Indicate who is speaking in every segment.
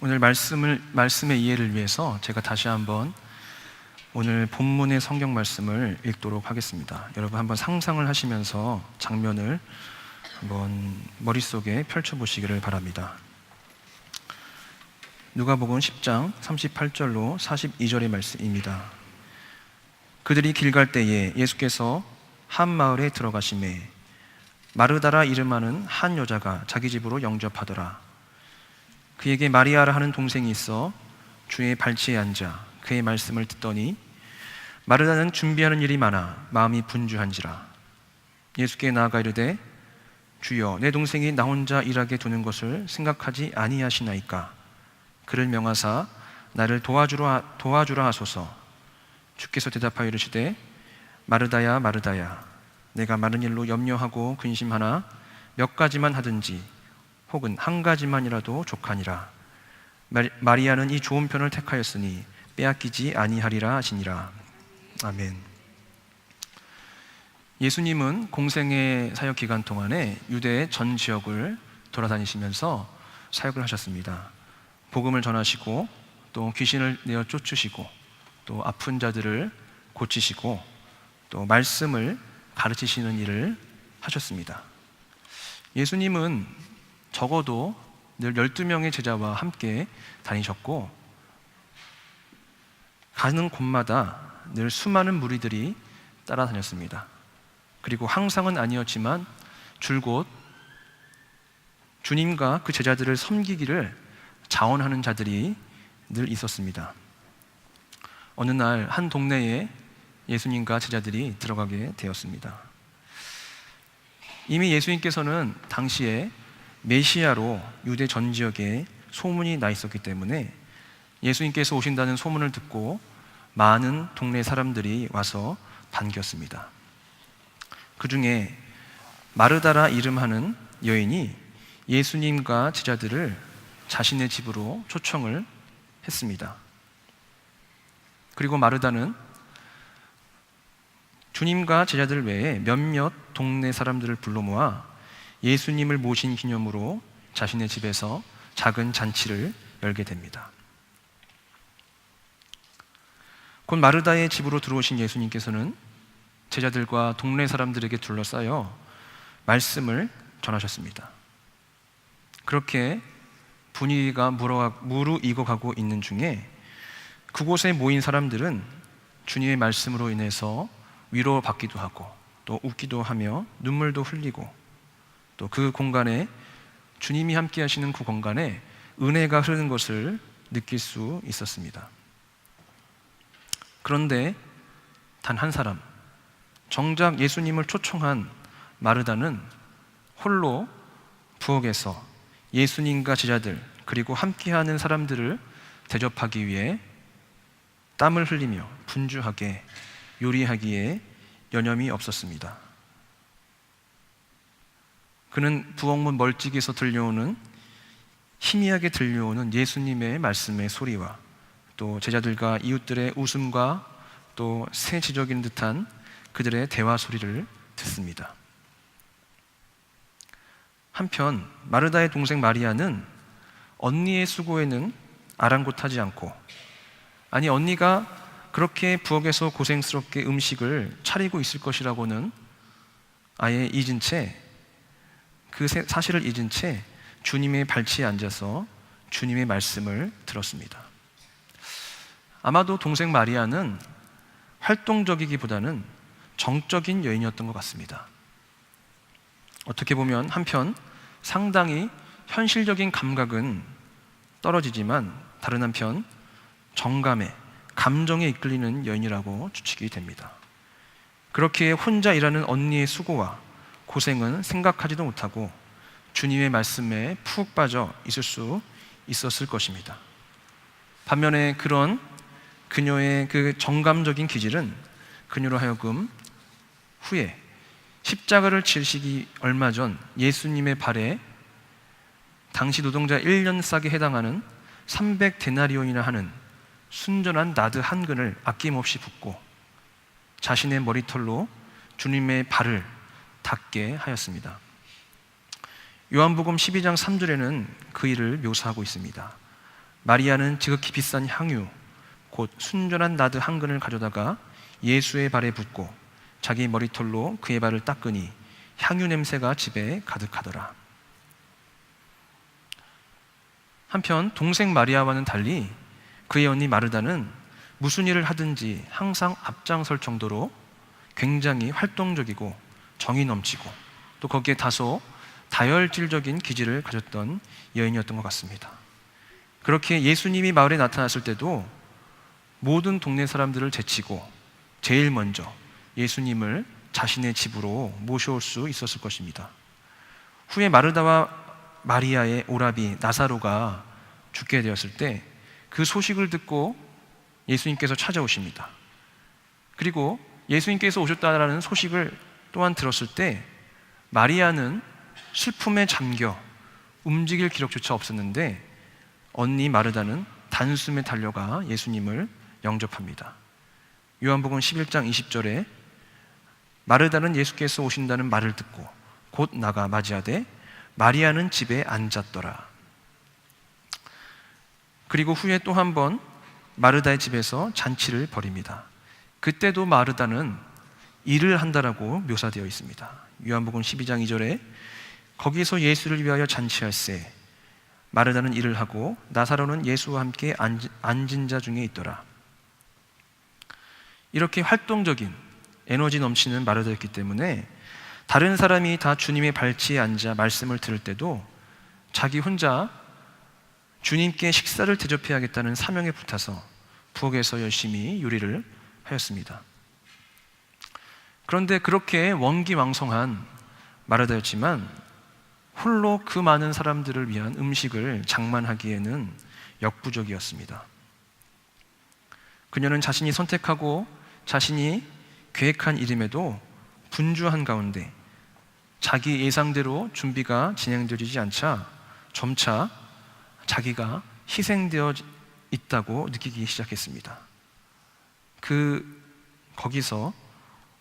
Speaker 1: 오늘 말씀의 이해를 위해서 제가 다시 한번 오늘 본문의 성경 말씀을 읽도록 하겠습니다. 여러분 한번 상상을 하시면서 장면을 한번 머릿속에 펼쳐보시기를 바랍니다. 누가복음 10장 38절로 42절의 말씀입니다. 그들이 길 갈 때에 예수께서 한 마을에 들어가시매 마르다라 이름하는 한 여자가 자기 집으로 영접하더라. 그에게 마리아라 하는 동생이 있어 주의 발치에 앉아 그의 말씀을 듣더니 마르다는 준비하는 일이 많아 마음이 분주한지라. 예수께 나아가 이르되 주여, 내 동생이 나 혼자 일하게 두는 것을 생각하지 아니하시나이까. 그를 명하사 나를 도와주라 하소서. 주께서 대답하여 이르시되 마르다야 마르다야, 내가 많은 일로 염려하고 근심하나 몇 가지만 하든지 혹은 한 가지만이라도 족하니라. 마리아는 이 좋은 편을 택하였으니 빼앗기지 아니하리라 하시니라. 아멘. 예수님은 공생의 사역 기간 동안에 유대의 전 지역을 돌아다니시면서 사역을 하셨습니다. 복음을 전하시고 또 귀신을 내어 쫓으시고 또 아픈 자들을 고치시고 또 말씀을 가르치시는 일을 하셨습니다. 예수님은 적어도 늘 12명의 제자와 함께 다니셨고 가는 곳마다 늘 수많은 무리들이 따라다녔습니다. 그리고 항상은 아니었지만 줄곧 주님과 그 제자들을 섬기기를 자원하는 자들이 늘 있었습니다. 어느 날 한 동네에 예수님과 제자들이 들어가게 되었습니다. 이미 예수님께서는 당시에 메시아로 유대 전 지역에 소문이 나 있었기 때문에 예수님께서 오신다는 소문을 듣고 많은 동네 사람들이 와서 반겼습니다. 그 중에 마르다라 이름하는 여인이 예수님과 제자들을 자신의 집으로 초청을 했습니다. 그리고 마르다는 주님과 제자들 외에 몇몇 동네 사람들을 불러 모아 예수님을 모신 기념으로 자신의 집에서 작은 잔치를 열게 됩니다. 곧 마르다의 집으로 들어오신 예수님께서는 제자들과 동네 사람들에게 둘러싸여 말씀을 전하셨습니다. 그렇게 분위기가 무르익어가고 있는 중에 그곳에 모인 사람들은 주님의 말씀으로 인해서 위로받기도 하고 또 웃기도 하며 눈물도 흘리고 또 그 공간에 주님이 함께 하시는 그 공간에 은혜가 흐르는 것을 느낄 수 있었습니다. 그런데 단 한 사람, 정작 예수님을 초청한 마르다는 홀로 부엌에서 예수님과 제자들 그리고 함께하는 사람들을 대접하기 위해 땀을 흘리며 분주하게 요리하기에 여념이 없었습니다. 그는 부엌문 멀찍이에서 희미하게 들려오는 예수님의 말씀의 소리와 또 제자들과 이웃들의 웃음과 또 세지적인 듯한 그들의 대화 소리를 듣습니다. 한편 마르다의 동생 마리아는 언니의 수고에는 아랑곳하지 않고, 아니 언니가 그렇게 부엌에서 고생스럽게 음식을 차리고 있을 것이라고는 아예 잊은 채, 그 사실을 잊은 채 주님의 발치에 앉아서 주님의 말씀을 들었습니다. 아마도 동생 마리아는 활동적이기보다는 정적인 여인이었던 것 같습니다. 어떻게 보면 한편 상당히 현실적인 감각은 떨어지지만 다른 한편 정감에, 감정에 이끌리는 여인이라고 추측이 됩니다. 그렇게 혼자 일하는 언니의 수고와 고생은 생각하지도 못하고 주님의 말씀에 푹 빠져 있을 수 있었을 것입니다. 반면에 그런 그녀의 그 정감적인 기질은 그녀로 하여금 후에 십자가를 지시기 얼마 전 예수님의 발에 당시 노동자 1년 싹에 해당하는 300데나리온이나 하는 순전한 나드 한 근을 아낌없이 붓고 자신의 머리털로 주님의 발을 닦게 하였습니다. 요한복음 12장 3절에는 그 일을 묘사하고 있습니다. 마리아는 지극히 비싼 향유 곧 순전한 나드 한 근을 가져다가 예수의 발에 붓고 자기 머리털로 그의 발을 닦으니 향유 냄새가 집에 가득하더라. 한편 동생 마리아와는 달리 그의 언니 마르다는 무슨 일을 하든지 항상 앞장설 정도로 굉장히 활동적이고 정이 넘치고 또 거기에 다소 다혈질적인 기질을 가졌던 여인이었던 것 같습니다. 그렇게 예수님이 마을에 나타났을 때도 모든 동네 사람들을 제치고 제일 먼저 예수님을 자신의 집으로 모셔올 수 있었을 것입니다. 후에 마르다와 마리아의 오라비 나사로가 죽게 되었을 때 그 소식을 듣고 예수님께서 찾아오십니다. 그리고 예수님께서 오셨다라는 소식을 또한 들었을 때 마리아는 슬픔에 잠겨 움직일 기력조차 없었는데 언니 마르다는 단숨에 달려가 예수님을 영접합니다. 요한복음 11장 20절에 마르다는 예수께서 오신다는 말을 듣고 곧 나가 맞이하되 마리아는 집에 앉았더라. 그리고 후에 또 한 번 마르다의 집에서 잔치를 벌입니다. 그때도 마르다는 일을 한다라고 묘사되어 있습니다. 요한복음 12장 2절에 거기서 예수를 위하여 잔치할세 마르다는 일을 하고 나사로는 예수와 함께 앉은 자 중에 있더라. 이렇게 활동적인 에너지 넘치는 마르다였기 때문에 다른 사람이 다 주님의 발치에 앉아 말씀을 들을 때도 자기 혼자 주님께 식사를 대접해야겠다는 사명에 불타서 부엌에서 열심히 요리를 하였습니다. 그런데 그렇게 원기왕성한 마르다였지만 홀로 그 많은 사람들을 위한 음식을 장만하기에는 역부족이었습니다. 그녀는 자신이 선택하고 자신이 계획한 일임에도 분주한 가운데 자기 예상대로 준비가 진행되지 않자 점차 자기가 희생되어 있다고 느끼기 시작했습니다. 거기서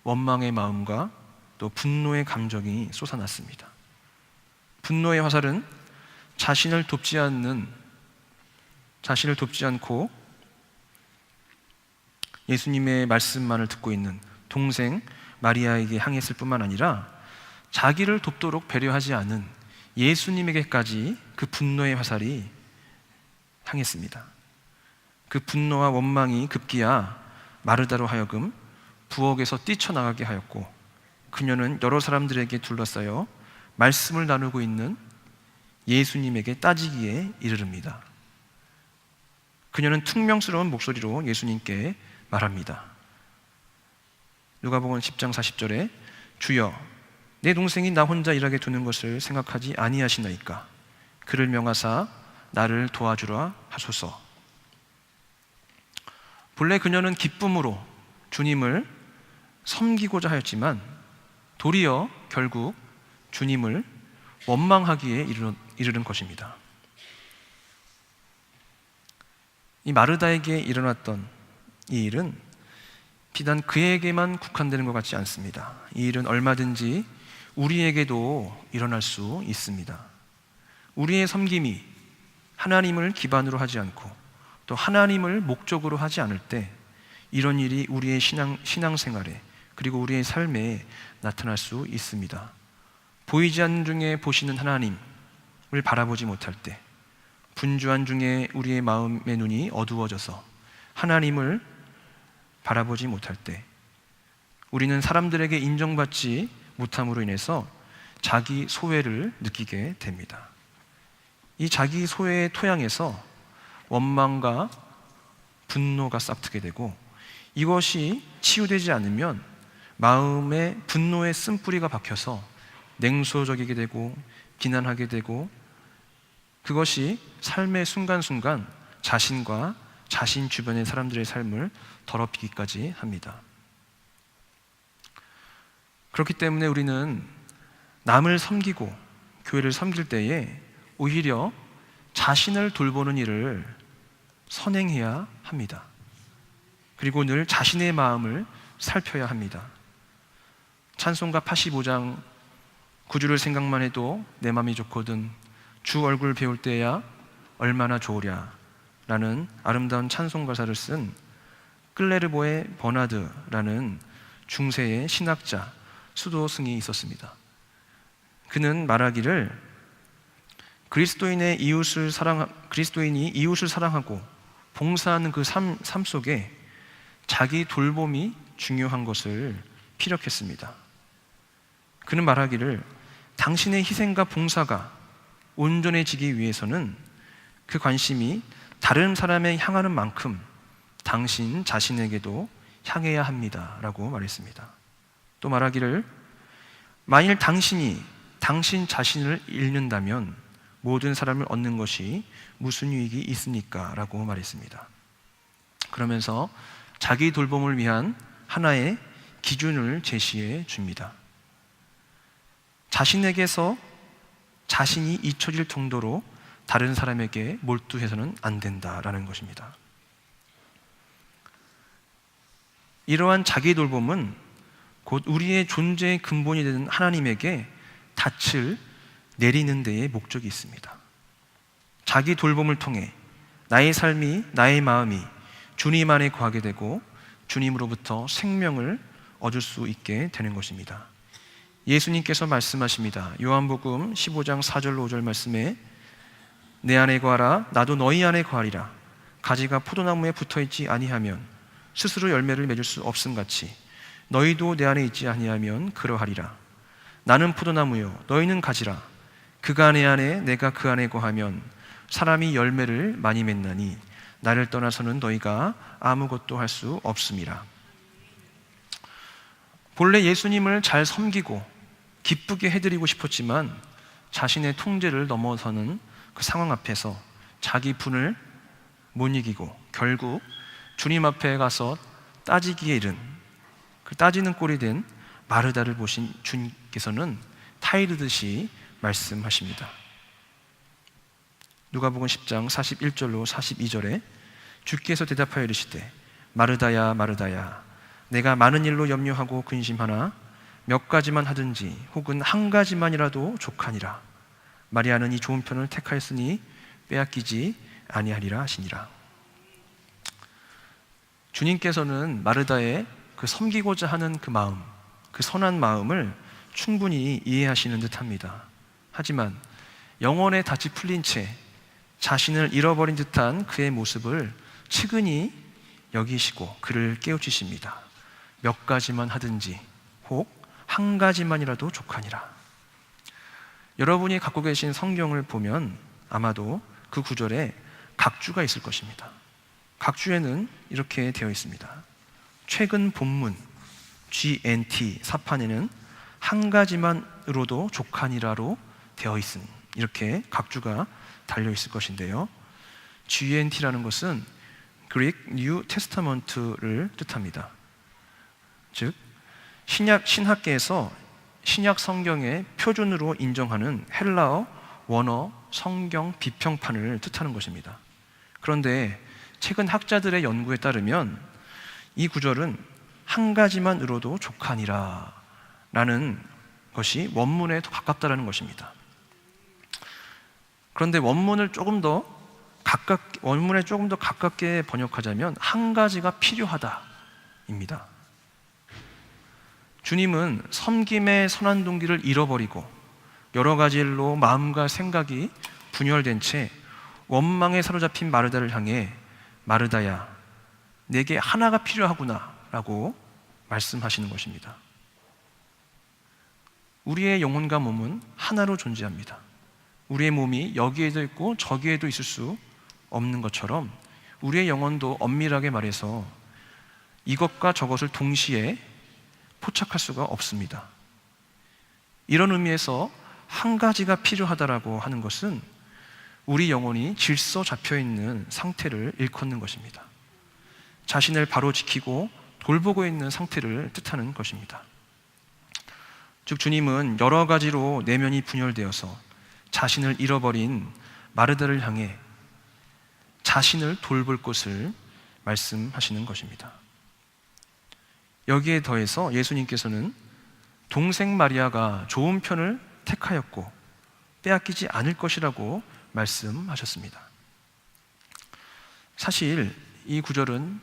Speaker 1: 원망의 마음과 또 분노의 감정이 솟아났습니다. 분노의 화살은 자신을 돕지 않고 예수님의 말씀만을 듣고 있는 동생 마리아에게 향했을 뿐만 아니라 자기를 돕도록 배려하지 않은 예수님에게까지 그 분노의 화살이 향했습니다. 그 분노와 원망이 급기야 마르다로 하여금 부엌에서 뛰쳐나가게 하였고 그녀는 여러 사람들에게 둘러싸여 말씀을 나누고 있는 예수님에게 따지기에 이르릅니다. 그녀는 퉁명스러운 목소리로 예수님께 말합니다. 누가복음 10장 40절에 주여 내 동생이 나 혼자 일하게 두는 것을 생각하지 아니하시나이까 그를 명하사 나를 도와주라 하소서. 본래 그녀는 기쁨으로 주님을 섬기고자 하였지만 도리어 결국 주님을 원망하기에 이르는 것입니다. 이 마르다에게 일어났던 이 일은 비단 그에게만 국한되는 것 같지 않습니다. 이 일은 얼마든지 우리에게도 일어날 수 있습니다. 우리의 섬김이 하나님을 기반으로 하지 않고 또 하나님을 목적으로 하지 않을 때 이런 일이 우리의 신앙생활에 그리고 우리의 삶에 나타날 수 있습니다. 보이지 않는 중에 보시는 하나님을 바라보지 못할 때, 분주한 중에 우리의 마음의 눈이 어두워져서 하나님을 바라보지 못할 때 우리는 사람들에게 인정받지 못함으로 인해서 자기 소외를 느끼게 됩니다. 이 자기 소외의 토양에서 원망과 분노가 싹트게 되고 이것이 치유되지 않으면 마음에 분노의 쓴뿌리가 박혀서 냉소적이게 되고 비난하게 되고 그것이 삶의 순간순간 자신과 자신 주변의 사람들의 삶을 더럽히기까지 합니다. 그렇기 때문에 우리는 남을 섬기고 교회를 섬길 때에 오히려 자신을 돌보는 일을 선행해야 합니다. 그리고 늘 자신의 마음을 살펴야 합니다. 찬송가 85장 9주를 생각만 해도 내 마음이 좋거든 주 얼굴 배울 때야 얼마나 좋으랴 라는 아름다운 찬송 가사를 쓴 클레르보의 버나드라는 중세의 신학자, 수도승이 있었습니다. 그는 말하기를 그리스도인이 이웃을 사랑하고 봉사하는 그 삶 속에 자기 돌봄이 중요한 것을 피력했습니다. 그는 말하기를 당신의 희생과 봉사가 온전해지기 위해서는 그 관심이 다른 사람에 향하는 만큼 당신 자신에게도 향해야 합니다 라고 말했습니다. 또 말하기를 만일 당신이 당신 자신을 잃는다면 모든 사람을 얻는 것이 무슨 유익이 있습니까? 라고 말했습니다. 그러면서 자기 돌봄을 위한 하나의 기준을 제시해 줍니다. 자신에게서 자신이 잊혀질 정도로 다른 사람에게 몰두해서는 안 된다라는 것입니다. 이러한 자기 돌봄은 곧 우리의 존재의 근본이 되는 하나님에게 닻을 내리는 데에 목적이 있습니다. 자기 돌봄을 통해 나의 삶이, 나의 마음이 주님 안에 거하게 되고 주님으로부터 생명을 얻을 수 있게 되는 것입니다. 예수님께서 말씀하십니다. 요한복음 15장 4절로 5절 말씀에 내 안에 거하라 나도 너희 안에 거하리라. 가지가 포도나무에 붙어있지 아니하면 스스로 열매를 맺을 수 없음같이 너희도 내 안에 있지 아니하면 그러하리라. 나는 포도나무요 너희는 가지라. 그가 내 안에 내가 그 안에 거하면 사람이 열매를 많이 맺나니 나를 떠나서는 너희가 아무것도 할 수 없음이라. 본래 예수님을 잘 섬기고 기쁘게 해드리고 싶었지만 자신의 통제를 넘어서는 그 상황 앞에서 자기 분을 못 이기고 결국 주님 앞에 가서 따지기에 이른 그 따지는 꼴이 된 마르다를 보신 주님께서는 타이르듯이 말씀하십니다. 누가복음 10장 41절로 42절에 주께서 대답하여 이르시되 마르다야 마르다야 내가 많은 일로 염려하고 근심하나 몇 가지만 하든지 혹은 한 가지만이라도 족하니라. 마리아는 이 좋은 편을 택하였으니 빼앗기지 아니하리라 하시니라. 주님께서는 마르다의 그 섬기고자 하는 그 마음, 그 선한 마음을 충분히 이해하시는 듯합니다. 하지만 영혼의 닻이 풀린 채 자신을 잃어버린 듯한 그의 모습을 측은히 여기시고 그를 깨우치십니다. 몇 가지만 하든지 혹 한 가지만이라도 족하니라. 여러분이 갖고 계신 성경을 보면 아마도 그 구절에 각주가 있을 것입니다. 각주에는 이렇게 되어 있습니다. 최근 본문 GNT 사판에는 한 가지만으로도 족하니라로 되어 있음, 이렇게 각주가 달려 있을 것인데요. GNT라는 것은 Greek New Testament를 뜻합니다. 즉 신학계에서 신약 성경의 표준으로 인정하는 헬라어 원어 성경 비평판을 뜻하는 것입니다. 그런데 최근 학자들의 연구에 따르면 이 구절은 한 가지만으로도 족하니라 라는 것이 원문에 더 가깝다라는 것입니다. 그런데 원문에 조금 더 가깝게 번역하자면 한 가지가 필요하다입니다. 주님은 섬김의 선한 동기를 잃어버리고 여러 가지 일로 마음과 생각이 분열된 채 원망에 사로잡힌 마르다를 향해 마르다야 내게 하나가 필요하구나 라고 말씀하시는 것입니다. 우리의 영혼과 몸은 하나로 존재합니다. 우리의 몸이 여기에도 있고 저기에도 있을 수 없는 것처럼 우리의 영혼도 엄밀하게 말해서 이것과 저것을 동시에 포착할 수가 없습니다. 이런 의미에서 한 가지가 필요하다라고 하는 것은 우리 영혼이 질서 잡혀있는 상태를 일컫는 것입니다. 자신을 바로 지키고 돌보고 있는 상태를 뜻하는 것입니다. 즉 주님은 여러 가지로 내면이 분열되어서 자신을 잃어버린 마르다를 향해 자신을 돌볼 것을 말씀하시는 것입니다. 여기에 더해서 예수님께서는 동생 마리아가 좋은 편을 택하였고 빼앗기지 않을 것이라고 말씀하셨습니다. 사실 이 구절은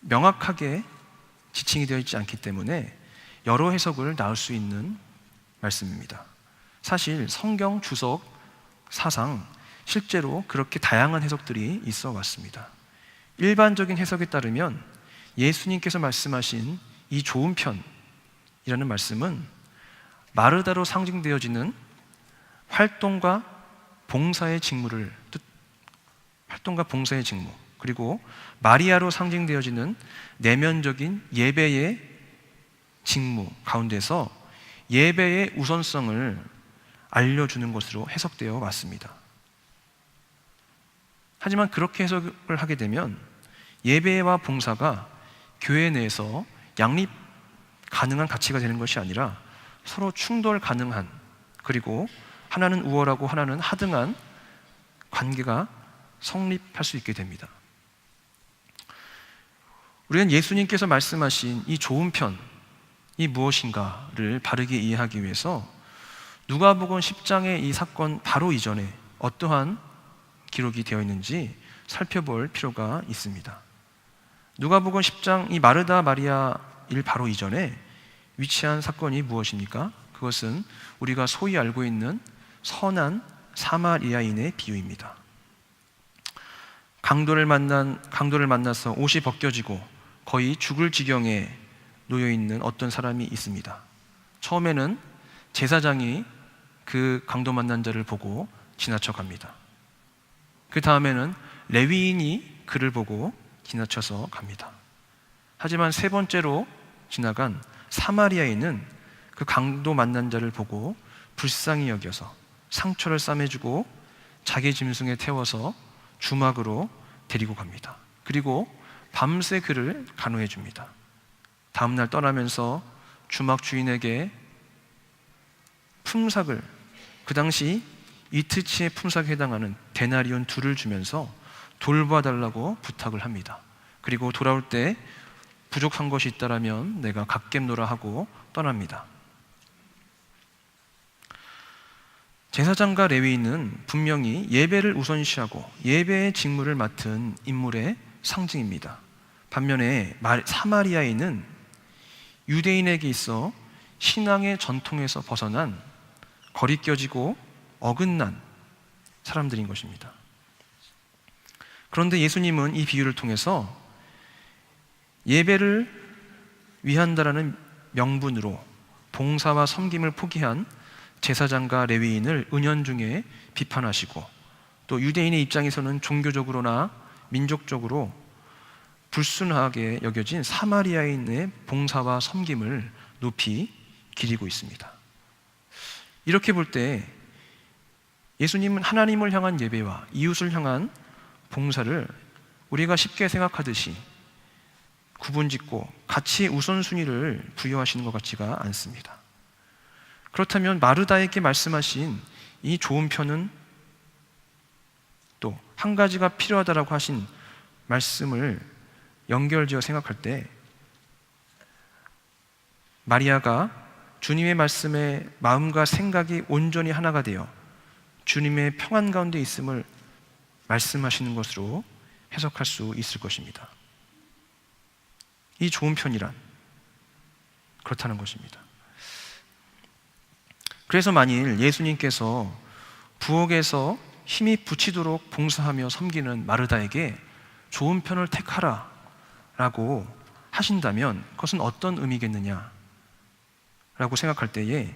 Speaker 1: 명확하게 지칭이 되어 있지 않기 때문에 여러 해석을 나올 수 있는 말씀입니다. 사실 성경 주석 사상 실제로 그렇게 다양한 해석들이 있어 왔습니다. 일반적인 해석에 따르면 예수님께서 말씀하신 이 좋은 편이라는 말씀은 마르다로 상징되어지는 활동과 봉사의 직무, 그리고 마리아로 상징되어지는 내면적인 예배의 직무 가운데서 예배의 우선성을 알려주는 것으로 해석되어 왔습니다. 하지만 그렇게 해석을 하게 되면 예배와 봉사가 교회 내에서 양립 가능한 가치가 되는 것이 아니라 서로 충돌 가능한, 그리고 하나는 우월하고 하나는 하등한 관계가 성립할 수 있게 됩니다. 우리는 예수님께서 말씀하신 이 좋은 편이 무엇인가를 바르게 이해하기 위해서 누가복음 10장의 이 사건 바로 이전에 어떠한 기록이 되어 있는지 살펴볼 필요가 있습니다. 누가복음 10장 이 마르다 마리아 일 바로 이전에 위치한 사건이 무엇입니까? 그것은 우리가 소위 알고 있는 선한 사마리아인의 비유입니다. 강도를 만나서 옷이 벗겨지고 거의 죽을 지경에 놓여 있는 어떤 사람이 있습니다. 처음에는 제사장이 그 강도 만난 자를 보고 지나쳐 갑니다. 그 다음에는 레위인이 그를 보고 지나쳐서 갑니다. 하지만 세 번째로 지나간 사마리아인은 그 강도 만난 자를 보고 불쌍히 여겨서 상처를 싸매주고 자기 짐승에 태워서 주막으로 데리고 갑니다. 그리고 밤새 그를 간호해 줍니다. 다음날 떠나면서 주막 주인에게 품삯을, 그 당시 이트치의 품삯에 해당하는 데나리온 2를 주면서 돌봐달라고 부탁을 합니다. 그리고 돌아올 때 부족한 것이 있다라면 내가 갚겠노라 하고 떠납니다. 제사장과 레위인은 분명히 예배를 우선시하고 예배의 직무를 맡은 인물의 상징입니다. 반면에 사마리아인은 유대인에게 있어 신앙의 전통에서 벗어난 거리껴지고 어긋난 사람들인 것입니다. 그런데 예수님은 이 비유를 통해서 예배를 위한다라는 명분으로 봉사와 섬김을 포기한 제사장과 레위인을 은연중에 비판하시고, 또 유대인의 입장에서는 종교적으로나 민족적으로 불순하게 여겨진 사마리아인의 봉사와 섬김을 높이 기리고 있습니다. 이렇게 볼 때 예수님은 하나님을 향한 예배와 이웃을 향한 봉사를 우리가 쉽게 생각하듯이 구분짓고 같이 우선순위를 부여하시는 것 같지가 않습니다. 그렇다면 마르다에게 말씀하신 이 좋은 편은 또 한 가지가 필요하다라고 하신 말씀을 연결지어 생각할 때 마리아가 주님의 말씀에 마음과 생각이 온전히 하나가 되어 주님의 평안 가운데 있음을 말씀하시는 것으로 해석할 수 있을 것입니다. 이 좋은 편이란 그렇다는 것입니다. 그래서 만일 예수님께서 부엌에서 힘이 붙이도록 봉사하며 섬기는 마르다에게 좋은 편을 택하라 라고 하신다면 그것은 어떤 의미겠느냐 라고 생각할 때에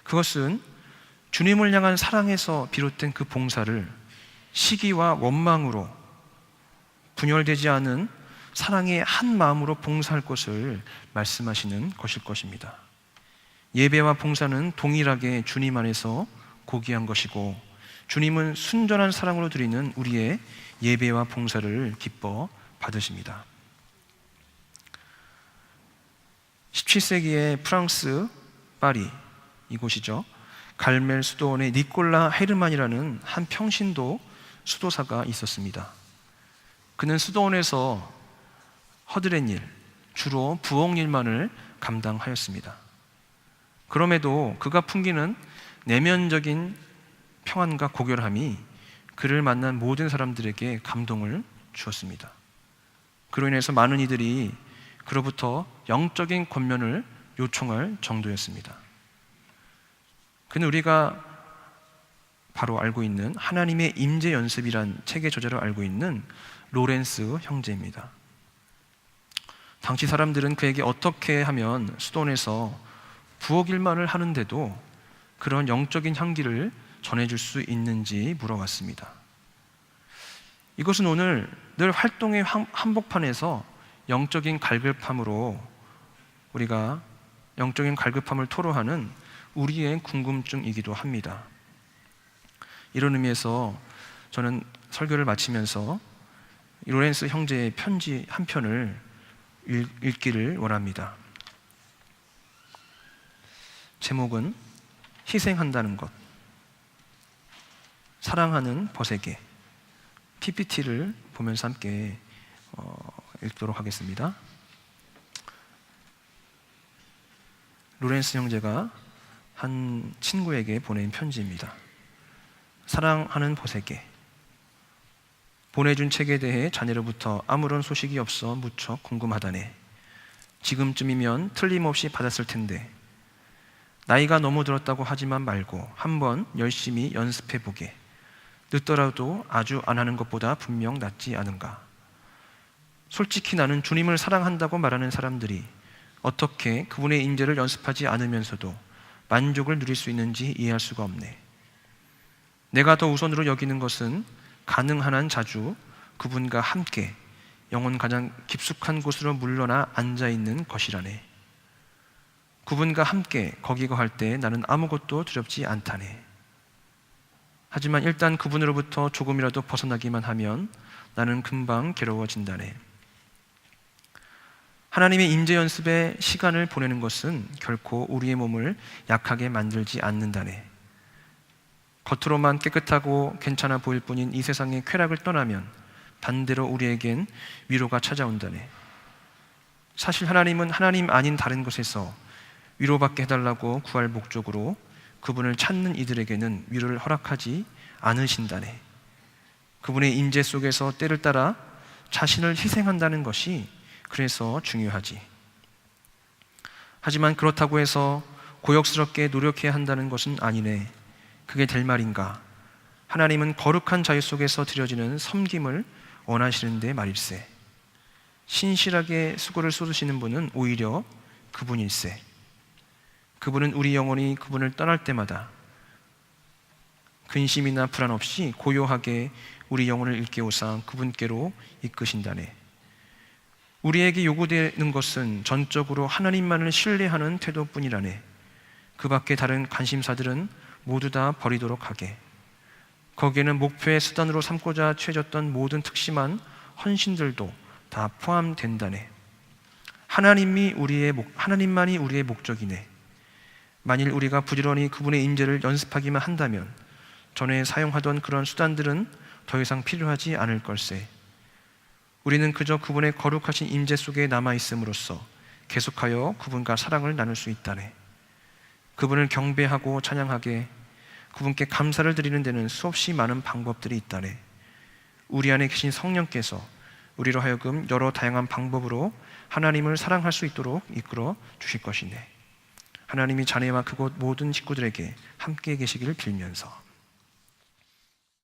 Speaker 1: 그것은 주님을 향한 사랑에서 비롯된 그 봉사를 시기와 원망으로 분열되지 않은 사랑의 한 마음으로 봉사할 것을 말씀하시는 것일 것입니다. 예배와 봉사는 동일하게 주님 안에서 고귀한 것이고 주님은 순전한 사랑으로 드리는 우리의 예배와 봉사를 기뻐 받으십니다. 17세기의 프랑스 파리 이곳이죠. 갈멜 수도원에 니콜라 헤르만이라는 한 평신도 수도사가 있었습니다. 그는 수도원에서 허드렛 일, 주로 부엌 일만을 감당하였습니다. 그럼에도 그가 풍기는 내면적인 평안과 고결함이 그를 만난 모든 사람들에게 감동을 주었습니다. 그로 인해서 많은 이들이 그로부터 영적인 권면을 요청할 정도였습니다. 그는 우리가 바로 알고 있는 하나님의 임재 연습이란 책의 저자로 알고 있는 로렌스 형제입니다. 당시 사람들은 그에게 어떻게 하면 수도원에서 부엌 일만을 하는데도 그런 영적인 향기를 전해줄 수 있는지 물어봤습니다. 이것은 오늘 늘 활동의 한복판에서 영적인 갈급함으로 우리가 영적인 갈급함을 토로하는 우리의 궁금증이기도 합니다. 이런 의미에서 저는 설교를 마치면서 로렌스 형제의 편지 한 편을 읽기를 원합니다. 제목은 희생한다는 것, 사랑하는 벗에게. PPT를 보면서 함께 읽도록 하겠습니다. 로렌스 형제가 한 친구에게 보낸 편지입니다. 사랑하는 벗에게. 보내준 책에 대해 자네로부터 아무런 소식이 없어 무척 궁금하다네. 지금쯤이면 틀림없이 받았을 텐데 나이가 너무 들었다고 하지만 말고 한번 열심히 연습해보게. 늦더라도 아주 안 하는 것보다 분명 낫지 않은가. 솔직히 나는 주님을 사랑한다고 말하는 사람들이 어떻게 그분의 임재를 연습하지 않으면서도 만족을 누릴 수 있는지 이해할 수가 없네. 내가 더 우선으로 여기는 것은 가능한 한 자주 그분과 함께 영혼 가장 깊숙한 곳으로 물러나 앉아있는 것이라네. 그분과 함께 거기 거할 때 나는 아무것도 두렵지 않다네. 하지만 일단 그분으로부터 조금이라도 벗어나기만 하면 나는 금방 괴로워진다네. 하나님의 임재 연습에 시간을 보내는 것은 결코 우리의 몸을 약하게 만들지 않는다네. 겉으로만 깨끗하고 괜찮아 보일 뿐인 이 세상의 쾌락을 떠나면 반대로 우리에겐 위로가 찾아온다네. 사실 하나님은 하나님 아닌 다른 것에서 위로받게 해달라고 구할 목적으로 그분을 찾는 이들에게는 위로를 허락하지 않으신다네. 그분의 임재 속에서 때를 따라 자신을 희생한다는 것이 그래서 중요하지. 하지만 그렇다고 해서 고역스럽게 노력해야 한다는 것은 아니네. 그게 될 말인가? 하나님은 거룩한 자유 속에서 드려지는 섬김을 원하시는데 말일세. 신실하게 수고를 쏟으시는 분은 오히려 그분일세. 그분은 우리 영혼이 그분을 떠날 때마다 근심이나 불안 없이 고요하게 우리 영혼을 일깨우사 그분께로 이끄신다네. 우리에게 요구되는 것은 전적으로 하나님만을 신뢰하는 태도뿐이라네. 그 밖에 다른 관심사들은 모두 다 버리도록 하게. 거기에는 목표의 수단으로 삼고자 취해졌던 모든 특심한 헌신들도 다 포함된다네. 하나님만이 우리의 목적이네. 만일 우리가 부지런히 그분의 임재를 연습하기만 한다면 전에 사용하던 그런 수단들은 더 이상 필요하지 않을 걸세. 우리는 그저 그분의 거룩하신 임재 속에 남아있음으로써 계속하여 그분과 사랑을 나눌 수 있다네. 그분을 경배하고 찬양하게, 그분께 감사를 드리는 데는 수없이 많은 방법들이 있다네. 우리 안에 계신 성령께서 우리로 하여금 여러 다양한 방법으로 하나님을 사랑할 수 있도록 이끌어 주실 것이네. 하나님이 자네와 그곳 모든 식구들에게 함께 계시기를 빌면서